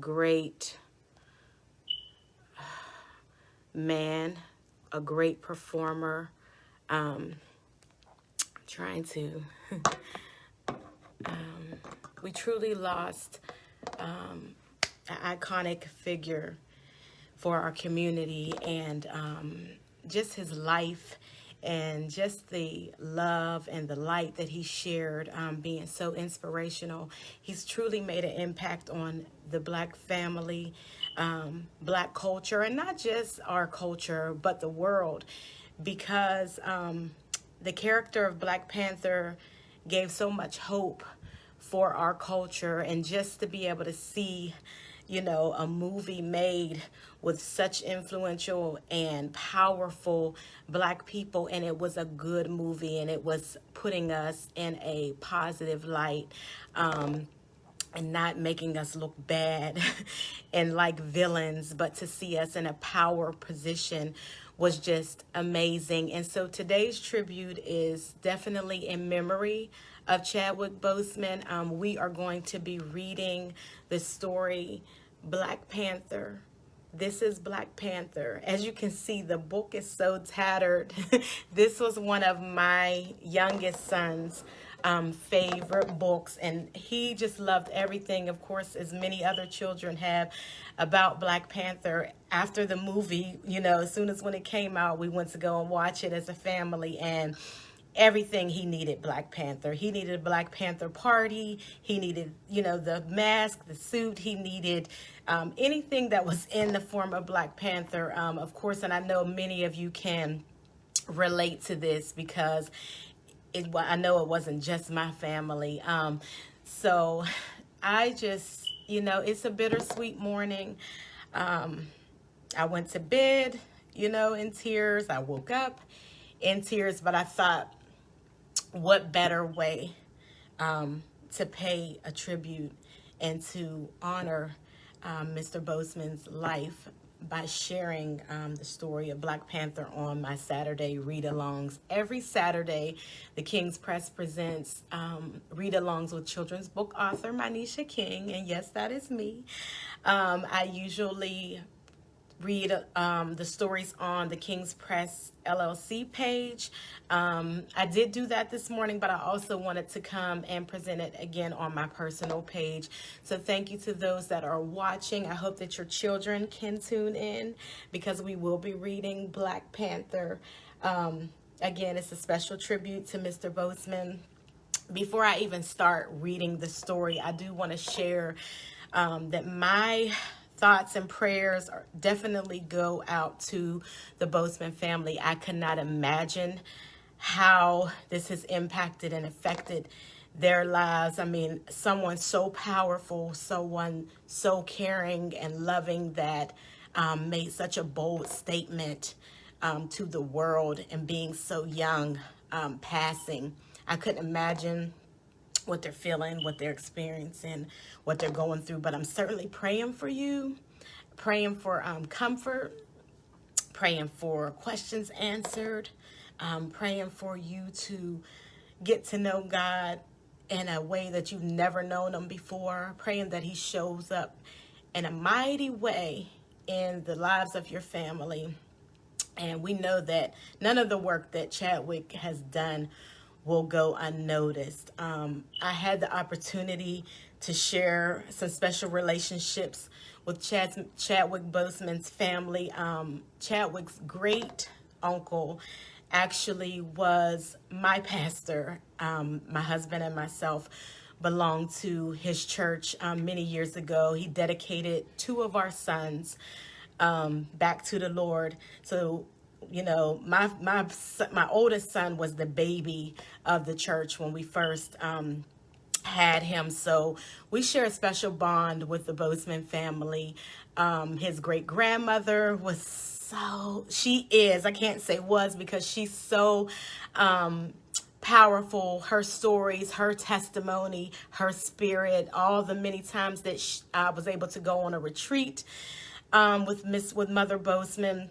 great man, a great performer. Trying to, we truly lost an iconic figure for our community, and just his life and just the love and the light that he shared, being so inspirational. He's truly made an impact on the Black family, Black culture, and not just our culture, but the world, because the character of Black Panther gave so much hope for our culture, and just to be able to see, a movie made with such influential and powerful Black people, and it was a good movie, and it was putting us in a positive light, and not making us look bad and like villains, but to see us in a power position was just amazing. And so today's tribute is definitely in memory of Chadwick Boseman. We are going to be reading the story Black Panther. This is Black Panther. As you can see, the book is so tattered. This was one of my youngest sons' favorite books, and he just loved everything, of course, as many other children have, about Black Panther. After the movie, as soon as when it came out, we went to go and watch it as a family, and everything he needed Black Panther. He needed a Black Panther party. He needed, the mask, the suit. He needed anything that was in the form of Black Panther, of course. And I know many of you can relate to this, because I know it wasn't just my family. So I just, it's a bittersweet morning. I went to bed, in tears. I woke up in tears, but I thought, what better way to pay a tribute and to honor Mr. Boseman's life by sharing the story of Black Panther on my Saturday read-alongs. Every Saturday, the King's Press presents read-alongs with children's book author Myneesha King, and yes, that is me. I usually read the stories on the King's Press LLC page. I did do that this morning, but I also wanted to come and present it again on my personal page. So thank you to those that are watching. I hope that your children can tune in, because we will be reading Black Panther. Again, it's a special tribute to Mr. Boseman. Before I even start reading the story, I do want to share that my thoughts and prayers definitely go out to the Boseman family. I could not imagine how this has impacted and affected their lives. I mean, someone so powerful, someone so caring and loving, that made such a bold statement to the world, and being so young, passing. I couldn't imagine what they're feeling, what they're experiencing, what they're going through. But I'm certainly praying for you, praying for comfort, praying for questions answered, praying for you to get to know God in a way that you've never known him before, praying that he shows up in a mighty way in the lives of your family. And we know that none of the work that Chadwick has done will go unnoticed. I had the opportunity to share some special relationships with Chadwick Boseman's family. Chadwick's great uncle actually was my pastor. My husband and myself belonged to his church many years ago. He dedicated 2 of our sons back to the Lord. So my oldest son was the baby of the church when we first had him. So we share a special bond with the Boseman family. His great grandmother I can't say was, because she's so powerful. Her stories, her testimony, her spirit, all the many times that I was able to go on a retreat with Mother Boseman,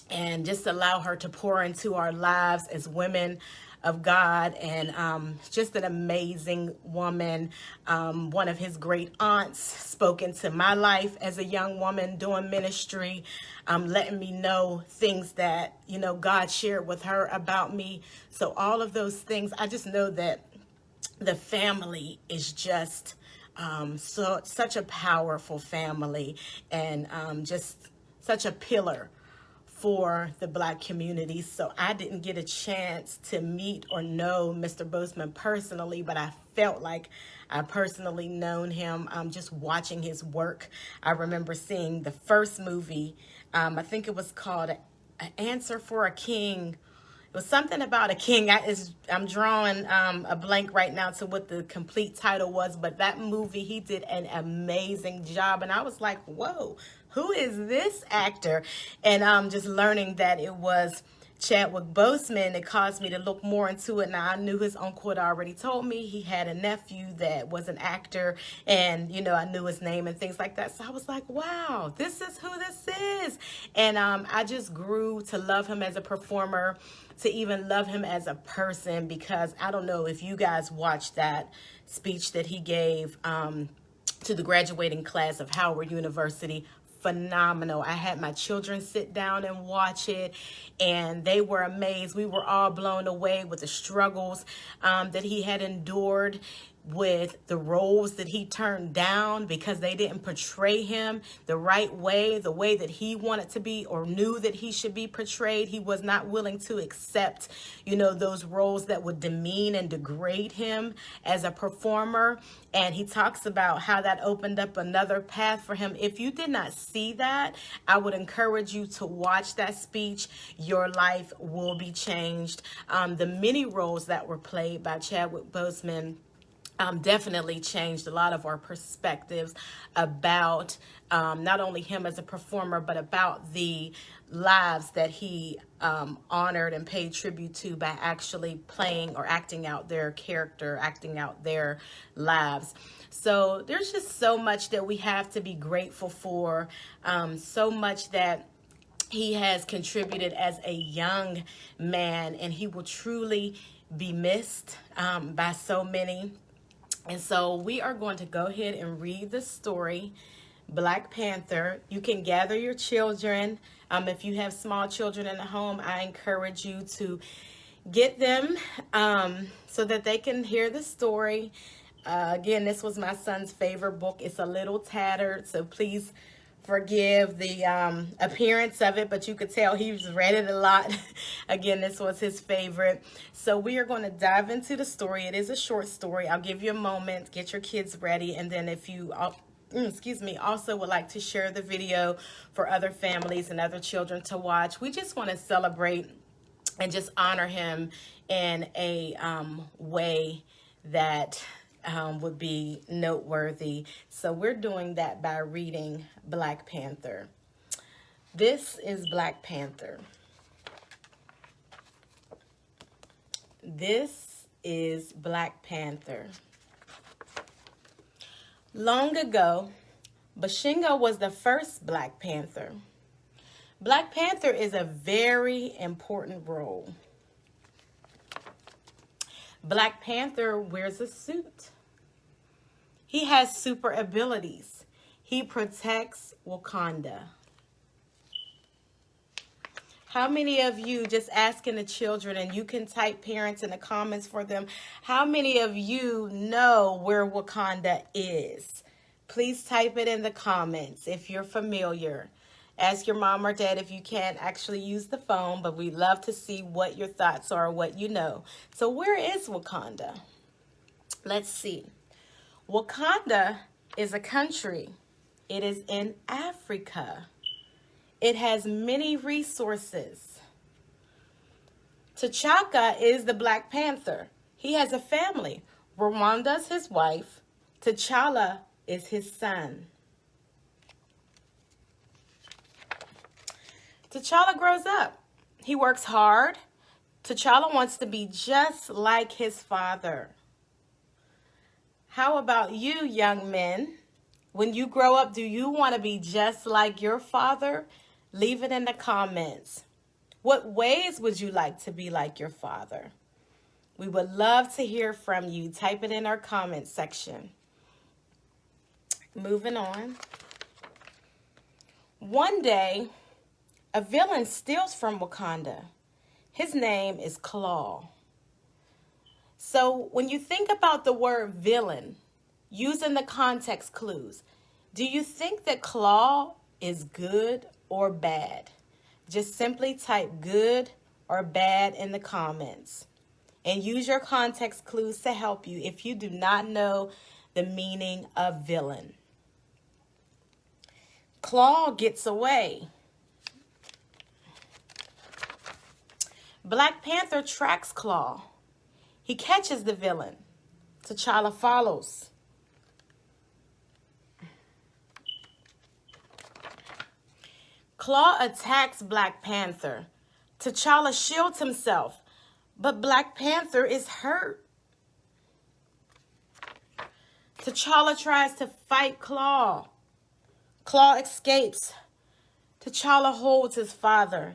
and just allow her to pour into our lives as women of God, and just an amazing woman. One of his great aunts spoke into my life as a young woman doing ministry, letting me know things that, you know, God shared with her about me. So all of those things, I just know that the family is just such a powerful family, and just such a pillar for the Black community. So I didn't get a chance to meet or know Mr. Boseman personally, but I felt like I personally known him just watching his work. I remember seeing the first movie, I think it was called An Answer for a King. It was something about a king. I'm drawing a blank right now to what the complete title was, but that movie, he did an amazing job. And I was like, whoa, who is this actor? And just learning that it was Chadwick Boseman, it caused me to look more into it. Now, I knew his uncle had already told me he had a nephew that was an actor, and, you know, I knew his name and things like that. So I was like, wow, this is who this is. And I just grew to love him as a performer, to even love him as a person, because I don't know if you guys watched that speech that he gave to the graduating class of Howard University. Phenomenal. I had my children sit down and watch it, and they were amazed. We were all blown away with the struggles that he had endured, with the roles that he turned down because they didn't portray him the right way, the way that he wanted to be or knew that he should be portrayed. He was not willing to accept, you know, those roles that would demean and degrade him as a performer. And he talks about how that opened up another path for him. If you did not see that, I would encourage you to watch that speech. Your life will be changed. The many roles that were played by Chadwick Boseman definitely changed a lot of our perspectives about not only him as a performer, but about the lives that he honored and paid tribute to by actually playing or acting out their character, acting out their lives. So there's just so much that we have to be grateful for, so much that he has contributed as a young man, and he will truly be missed by so many. And so we are going to go ahead and read the story, Black Panther. You can gather your children. If you have small children in the home, I encourage you to get them so that they can hear the story. Again, this was my son's favorite book. It's a little tattered, so please forgive the appearance of it, but you could tell he's read it a lot. Again, this was his favorite. So we are going to dive into the story. It is a short story. I'll give you a moment, get your kids ready, and then if you also would like to share the video for other families and other children to watch. We just want to celebrate and just honor him in a way that would be noteworthy. So we're doing that by reading Black Panther. This is Black Panther. This is Black Panther. Long ago, Bashinga was the first Black Panther. Black Panther is a very important role. Black Panther wears a suit. He has super abilities. He protects Wakanda. How many of you, just asking the children, and you can type parents in the comments for them, how many of you know where Wakanda is? Please type it in the comments if you're familiar. Ask your mom or dad if you can't actually use the phone, but we'd love to see what your thoughts are, what you know. So where is Wakanda? Let's see. Wakanda is a country. It is in Africa. It has many resources. T'Chaka is the Black Panther. He has a family. Rwanda's his wife. T'Challa is his son. T'Challa grows up. He works hard. T'Challa wants to be just like his father. How about you, young men? When you grow up, do you want to be just like your father? Leave it in the comments. What ways would you like to be like your father? We would love to hear from you. Type it in our comment section. Moving on. One day, a villain steals from Wakanda. His name is Claw. So when you think about the word villain, using the context clues, do you think that Claw is good or bad? Just simply type good or bad in the comments. And use your context clues to help you if you do not know the meaning of villain. Claw gets away. Black Panther tracks Claw. He catches the villain. T'Challa follows. Claw attacks Black Panther. T'Challa shields himself, but Black Panther is hurt. T'Challa tries to fight Claw. Claw escapes. T'Challa holds his father.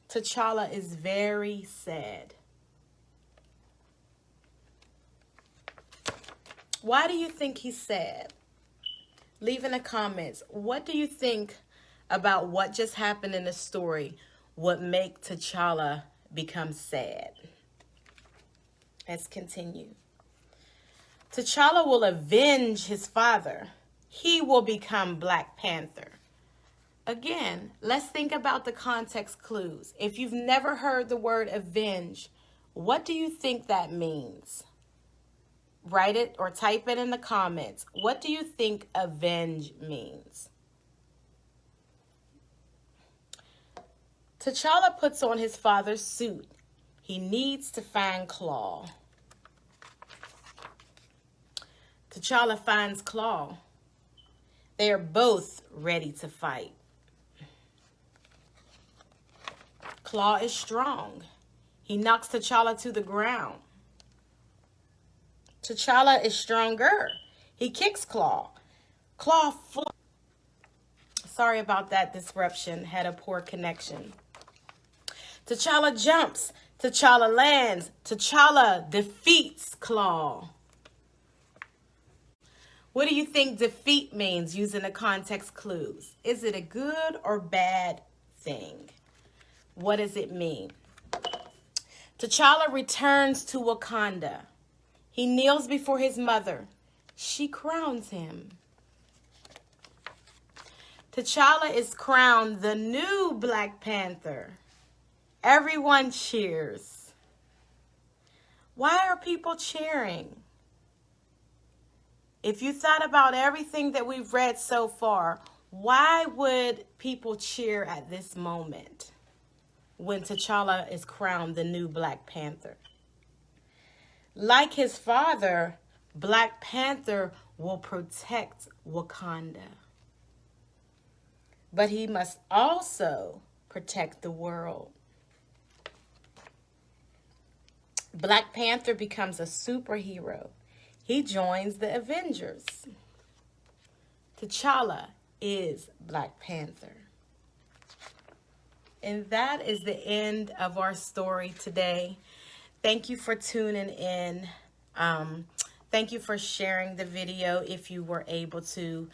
T'Challa is very sad. Why do you think he's sad? Leave in the comments. What do you think about what just happened in the story would make T'Challa become sad? Let's continue. T'Challa will avenge his father. He will become Black Panther. Again, let's think about the context clues. If you've never heard the word avenge, what do you think that means? Write it or type it in the comments. What do you think avenge means? T'Challa puts on his father's suit. He needs to find Claw. T'Challa finds Claw. They are both ready to fight. Claw is strong. He knocks T'Challa to the ground. T'Challa is stronger. He kicks Claw. Claw flies. Sorry about that disruption. Had a poor connection. T'Challa jumps. T'Challa lands. T'Challa defeats Claw. What do you think defeat means using the context clues? Is it a good or bad thing? What does it mean? T'Challa returns to Wakanda. He kneels before his mother. She crowns him. T'Challa is crowned the new Black Panther. Everyone cheers. Why are people cheering? If you thought about everything that we've read so far, why would people cheer at this moment when T'Challa is crowned the new Black Panther? Like his father, Black Panther will protect Wakanda. But he must also protect the world. Black Panther becomes a superhero. He joins the Avengers. T'Challa is Black Panther. And that is the end of our story today. Thank you for tuning in. Thank you for sharing the video if you were able to.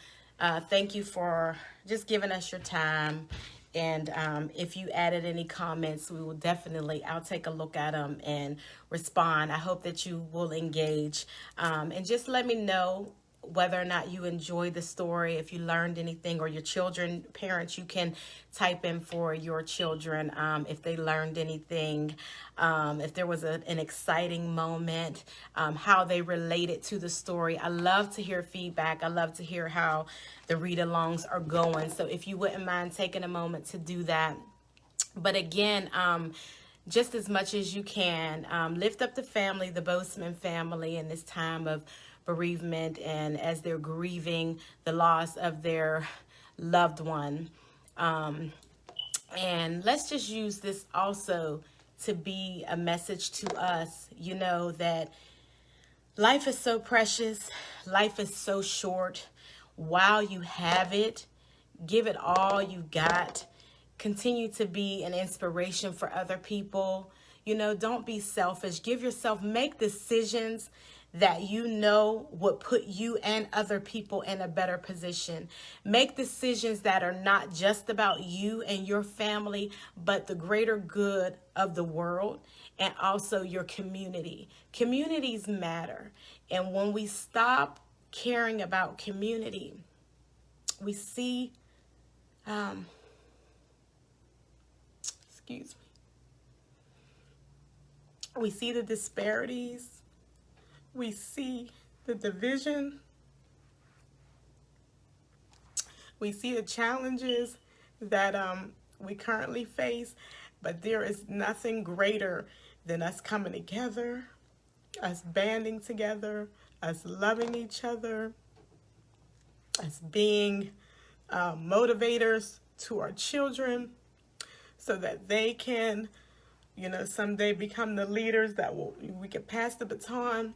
Thank you for just giving us your time. And if you added any comments, we will definitely, I'll take a look at them and respond. I hope that you will engage. And just let me know whether or not you enjoyed the story, if you learned anything, or your children, parents, you can type in for your children if they learned anything, if there was an exciting moment, how they related to the story. I love to hear feedback. I love to hear how the read-alongs are going. So if you wouldn't mind taking a moment to do that. But again, just as much as you can, lift up the family, the Boseman family, in this time of bereavement and as they're grieving the loss of their loved one. And let's just use this also to be a message to us, you know, that life is so precious. Life is so short. While you have it, give it all you got. Continue to be an inspiration for other people. You know, don't be selfish. Give yourself, make decisions that you know would put you and other people in a better position. Make decisions that are not just about you and your family, but the greater good of the world and also your community. Communities matter. And when we stop caring about community, we see, excuse me, we see the disparities, we see the division, we see the challenges that we currently face, but there is nothing greater than us coming together, us banding together, us loving each other, us being motivators to our children so that they can, you know, someday become the leaders that we can pass the baton,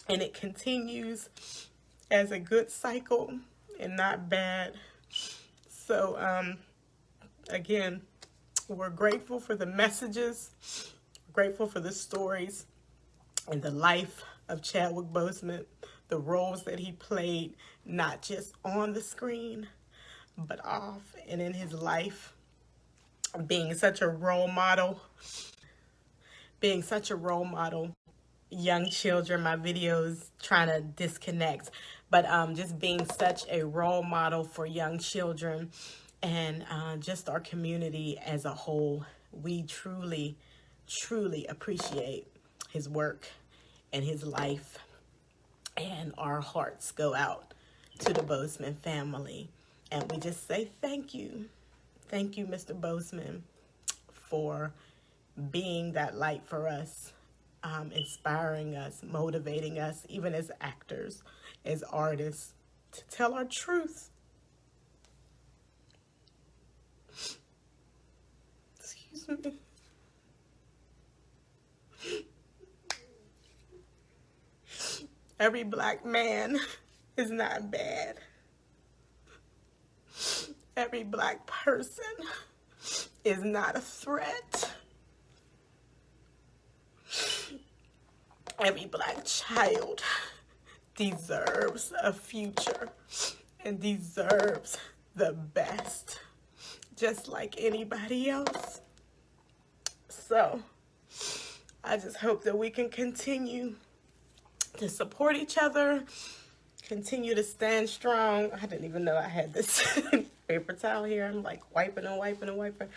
and it continues as a good cycle and not bad. So again, we're grateful for the messages, grateful for the stories and the life of Chadwick Boseman, the roles that he played, not just on the screen, but off and in his life, being such a role model, young children, my videos trying to disconnect, but just being such a role model for young children and just our community as a whole. We truly, truly appreciate his work and his life, and our hearts go out to the Boseman family, and we just say thank you. Thank you, Mr. Boseman, for being that light for us, inspiring us, motivating us, even as actors, as artists, to tell our truth. Excuse me. Every black man is not bad. Every black person is not a threat. Every black child deserves a future and deserves the best, just like anybody else. So I just hope that we can continue to support each other, continue to stand strong. I didn't even know I had this paper towel here. I'm like wiping and wiping and wiping.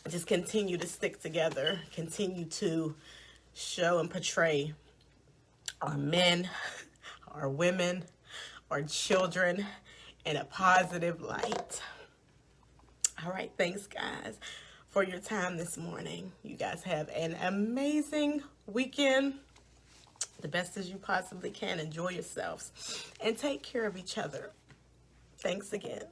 Just continue to stick together, continue to show and portray our men, our women, our children in a positive light. All right, thanks guys for your time this morning. You guys have an amazing weekend. The best as you possibly can. Enjoy yourselves and take care of each other. Thanks again.